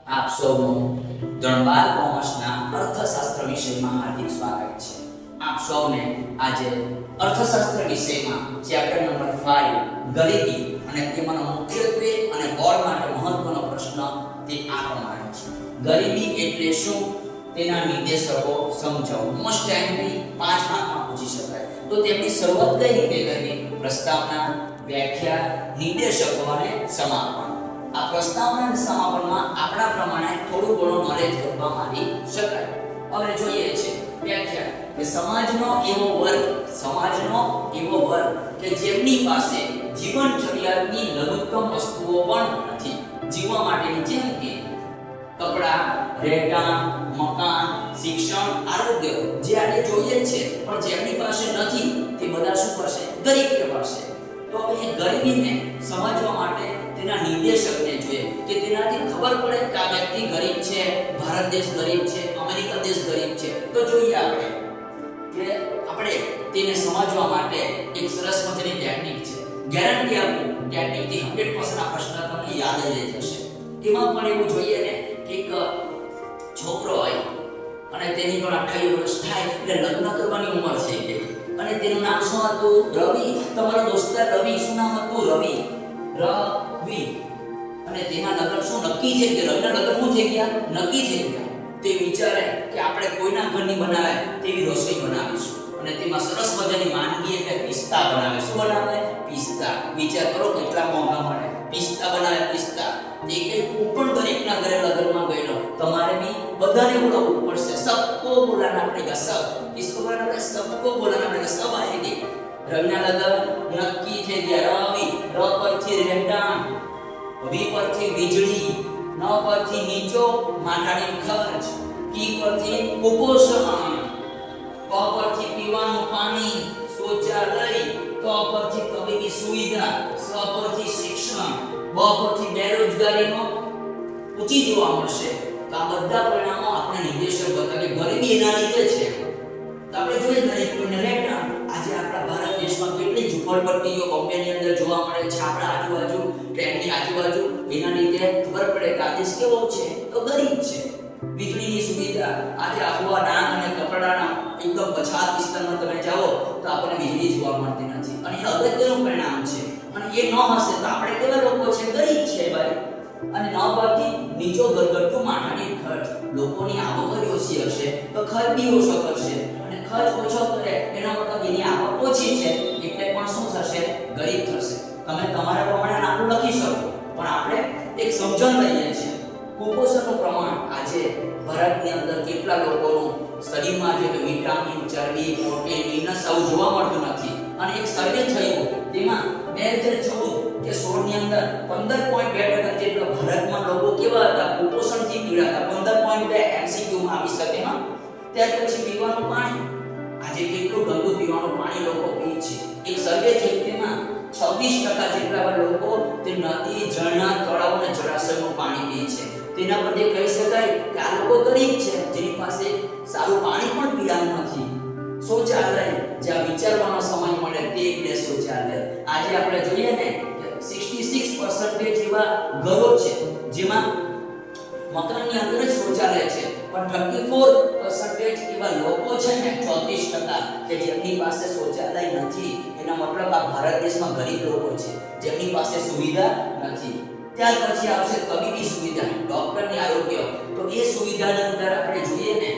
આપ સૌનું ધોરણ 12 કોમર્સના અર્થશાસ્ત્ર વિષયમાં હાર્દિક સ્વાગત છે. આપ સૌને આજે અર્થશાસ્ત્ર વિષયમાં ચેપ્ટર નંબર 5 ગરીબી અને તેમાંનો મુખ્યત્વે અને બોર્ડ માટે મહત્વનો પ્રશ્ન તે આ પ્રમાણે છે. ગરીબી એટલે શું? તેના નિર્દેશકો સમજાવો. મોસ્ટ ટાઈમલી 5 માર્કમાં પૂછી શકાય. તો તેમની શરૂઆત કઈ રીતે કરવી? પ્રસ્તાવના, વ્યાખ્યા, નિર્દેશકો અને સમાપન. આ પ્રસ્તાવના અને સમાપનમાં આપણા પ્રમાણે થોડું ઘણું નોલેજ ગણવા માંગી શકાય. હવે જોઈએ છે વ્યાખ્યા કે સમાજનો એવો વર્ગ કે જેમની પાસે જીવન જરૂરિયાતની લઘુત્તમ વસ્તુઓ પણ નથી. જીવવા માટેની જેમ કે કપડા, રહેઠાણ, મકાન, શિક્ષણ, આરોગ્ય જે આજે જોઈએ છે પણ જેમની પાસે નથી તે બધા શું કરશે? ગરીબ કહેવાશે. તો હવે એ ગરીબીને સમજવા માટે તેના નિર્દેશકને જોઈએ કે તેનાથી ખબર પડે કે આ વ્યક્તિ ગરીબ છે, ભારત દેશ ગરીબ છે, અમેરિકા દેશ ગરીબ છે. તો જોઈએ આપણે તેને સમજવા માટે એક સરસ મજાની ટેકનિક છે. ગેરંટી આપું ટેકનિકથી 100% આ પ્રશ્ન તમને યાદ જ રહી જશે. એમાં પણ એવું જોઈએ ને કે એક છોકરો હોય અને તેની પણ 28 વર્ષ થાય એટલે લગ્ન કરવાની ઉંમર થઈ ગઈ અને તેનું નામ શું હતું? રવિ. તમારો દોસ્તાર રવિ. શું નામ હતું? રવિ. અને તેના લગ્ન શું નક્કી છે કે રવિના લગ્ન શું થઈ ગયા? નક્કી થઈ ગયા. તે વિચારે કે આપણે કોઈના ઘરની બનાવે તેવી રસોઈ બનાવીશું અને તેમાં સરસ મજાની વાનગી એટલે પિસ્તા બનાવે. શું બનાવે? પિસ્તા. વિચાર કરો કેટલા મોંઘા મળે. પિસ્તા બનાવે. પિસ્તા તે કે હું પણ દરેકના ઘરે લગ્નમાં ગયેલો. તમારે બી બધાને બોલાવવું પડશે. સબકો બોલાના પડેગા. સબ કિસકો બોલાના પડેગા? સબકો બોલાના પડેગા. સબ આएंगे. રવિના લગ્ન નક્કી થઈ ગયા. રવિ. ર પરથી રહેઠાણ, વી પરથી વીજળી, ન પરથી નીચો માથાની ખર્ચ, કી પરથી કુપોષણ, ક પરથી પીવાનું પાણી, શૌચાલય, ક પરથી તબીબી સુવિધા, સ પરથી શિક્ષણ, બ પરથી બેરોજગારીનો ઊંચી જોવા મળશે. તો આ બધા પરિણામો આપણે નિર્દેશક બતાવે કે ગરીબી એના લીધે છે. તો આપણે જોઈએ દરેક કોઈને રહેઠાણ. આજે આપણા ભારત દેશમાં કેટલી ઝૂંપડપટ્ટીઓ બોમ્બેની અંદર જોવા મળે છે. આપણા આજુબાજુ ટ્રેનની આજુબાજુ એના લીધે ખબર પડે કે આ દેશ કેવો છે? તો ગરીબ છે. વીજળીની સુવિધા. આજે આબુઆ, ડાંગ અને કપરાડાના એકદમ પછાત વિસ્તારમાં તમે જાઓ તો આપણને વીજળી જોવા મળતી નથી અને એ અગત્યનું પરિણામ છે. અને એ ન હશે તો આપણે કેવા લોકો છે? ગરીબ છે ભાઈ. અને ન પરથી નીચો ઘરગથ્થુ માથાની ખર્ચ. લોકોની આવક ઓછી હશે તો ખર્ચ બી ઓછો કરશે અને ખર્ચ ઓછો કરે એનો મતલબ એની આવક ઓછી છે એટલે પણ શું થશે? ગરીબ થશે. તમે તમારા પ્રમાણે નામ લખી શકો પણ આપણે એક સમજણ લઈએ છીએ. કુપોષણનું પ્રમાણ આજે ભારતની અંદર કેટલા લોકોનું શરીરમાં જે વિટામિન, ચરબી, પ્રોટીન, મિનરલ્સ આવું જોવા મળતું નથી. અને એક સર્વે થયું તેમાં 2014 કે 16 ની અંદર 15.2% જેટલા ભારતમાં લોકો કેવા હતા? કુપોષણથી પીડાતા. 15.2 MCQ માં આવી શકે. હા, ત્યાર પછી પીવાનું પાણી. આજે કેટલું ગંદુ પીવાનું પાણી લોકો પીએ છે. એક સર્વે થયું તેમાં 26% જેટલા લોકો તે નદી, ઝરણા, તળાવ અને જળાશયનું પાણી પીએ છે. તેના પર કહી શકાય કે આ લોકો ગરીબ છે જેની પાસે સારું પાણી પણ પીવાનું નથી. શૌચાલય. જ્યાં વિચારવાનો સમય મળે તે એટલે શૌચાલય. આજે આપણે જોઈએ ને કે 66% જેવા ઘરો છે જેમાં મકાનની અંદર જ શૌચાલય છે પણ 34% એવા લોકો છે ને 34% કે જેમની પાસે શૌચાલય નથી. એના મતલબ આ ભારત દેશમાં ગરીબ લોકો છે જેમની પાસે સુવિધા નથી. ત્યાર પછી આવશે તબીબી સુવિધા, ડોક્ટરની આરોગ્ય. તો એ સુવિધાની અંદર આપણે જોઈએ ને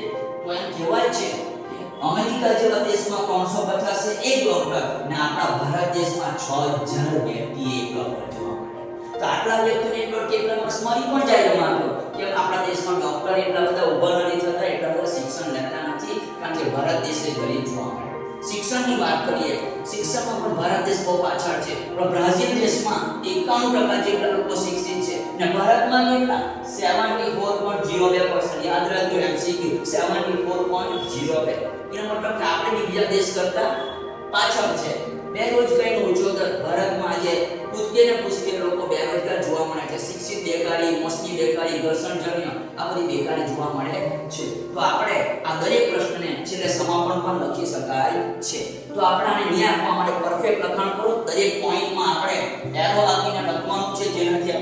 તો એમ કહેવાય છે કે અમેરિકા જેવા દેશમાં 350 એક ડોક્ટર ને આપણા ભારત દેશમાં 6000 વ્યક્તિ એક ડોક્ટર જોવા મળે. તો આટલા વ્યક્તિને એક ડોક્ટર કેટલા વર્ષ મરી પણ જાય માનો કે આપણા દેશમાં ડોક્ટર એટલા બધા ઉભા નથી થતા, એટલા બધા શિક્ષણ લેતા નથી કારણ કે ભારત દેશ ગરીબ જોવા મળે. શિક્ષણની વાત કરીએ, શિક્ષણમાં પણ ભારત દેશ બહુ પાછળ છે. પણ બ્રાઝિલ દેશમાં 91% જેટલા લોકો શિક્ષિત છે અને ભારતમાં કેટલા? 74.02%. યાદ રાખજો MCQ 74.02. એનો મતલબ કે આપણે બીજા દેશ કરતા પાછળ છે. બેરોજગારીનો ઊંચો દર. ભારતમાં આજે કૂદકે ને પૂછકે લોકો બેરોજગાર જોવા મળે છે. શિક્ષિત બેકારી, મોસમી બેકારી, ઘર્ષણજન્ય આ બધી બેકારી જોવા મળે છે. તો આપણે આ દરેક પ્રશ્નને છેલ્લે સમાપન પણ લખી શકાય છે. તો આપણે આને ન્યાય આપવા માટે પરફેક્ટ લખાણ કરો. દરેક પોઈન્ટમાં આપણે એરો આપીને લખવાનું છે જેનાથી